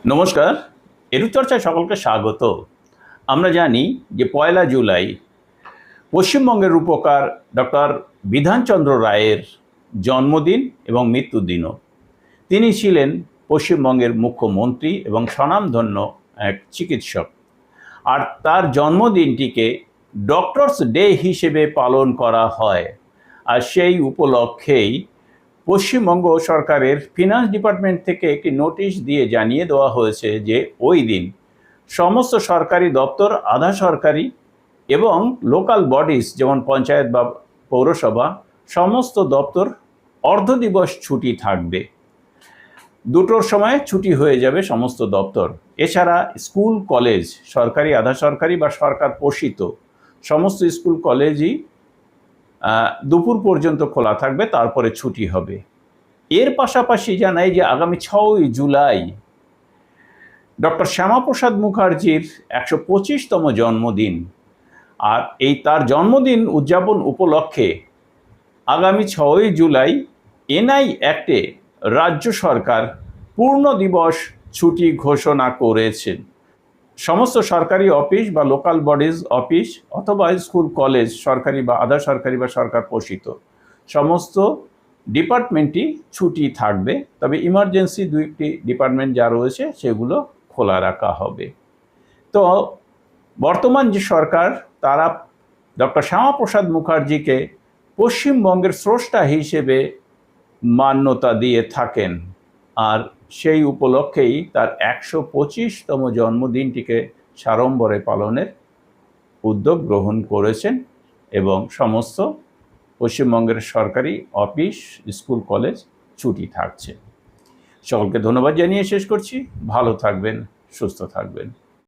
নমস্কার, এরুচর্চায় সকলকে স্বাগত। আমরা জানি যে ১লা জুলাই পশ্চিমবঙ্গের রূপকার ডক্টর বিধানচন্দ্র রায়ের জন্মদিন এবং মৃত্যুদিনও। তিনি ছিলেন পশ্চিমবঙ্গের মুখ্যমন্ত্রী এবং স্বনামধন্য এক চিকিৎসক। আর তার জন্মদিনটিকে ডক্টরস ডে হিসেবে পালন করা হয়। আর সেই উপলক্ষেই পশ্চিমবঙ্গ সরকারের ফিনান্স ডিপার্টমেন্ট থেকে একটি নোটিশ দিয়ে জানিয়ে দেওয়া হয়েছে যে ওই দিন সমস্ত সরকারি দপ্তর, আধা সরকারি এবং লোকাল বডিজ যেমন পঞ্চায়েত বা পৌরসভা, সমস্ত দপ্তর অর্ধদিবস ছুটি থাকবে। ২টোর সময় ছুটি হয়ে যাবে সমস্ত দপ্তর। এছাড়া স্কুল কলেজ, সরকারি, আধা সরকারি বা সরকার পোষিত সমস্ত স্কুল কলেজই দুপুর পর্যন্ত খোলা থাকবে, তারপরে ছুটি হবে। এর পাশাপাশি জানাই যে আগামী ৬ই জুলাই ডক্টর শ্যামাপ্রসাদ মুখার্জির ১২৫তম জন্মদিন। আর এই তার জন্মদিন উদযাপন উপলক্ষে আগামী ৬ই জুলাই এনআই অ্যাক্টে রাজ্য সরকার পূর্ণ দিবস ছুটি ঘোষণা করেছেন। সমস্ত সরকারি অফিস বা লোকাল বডিজ অফিস অথবা স্কুল কলেজ, সরকারি বা আধা সরকারি বা সরকার পোষিত সমস্ত ডিপার্টমেন্টই ছুটি থাকবে। তবে ইমার্জেন্সি ২টি ডিপার্টমেন্ট যা রয়েছে সেগুলো খোলা রাখা হবে। তো বর্তমান যে সরকার, তারা ডক্টর শ্যামাপ্রসাদ মুখার্জিকে পশ্চিমবঙ্গের স্রষ্টা হিসেবে মান্যতা দিয়ে থাকেন। আর সেই উপলক্ষেই তার ১২৫তম জন্মদিনটিকে সাড়ম্বরে পালনের উদ্যোগ গ্রহণ করেছেন এবং সমস্ত পশ্চিমবঙ্গের সরকারি অফিস, স্কুল কলেজ ছুটি থাকছে। সকলকে ধন্যবাদ জানিয়ে শেষ করছি। ভালো থাকবেন, সুস্থ থাকবেন।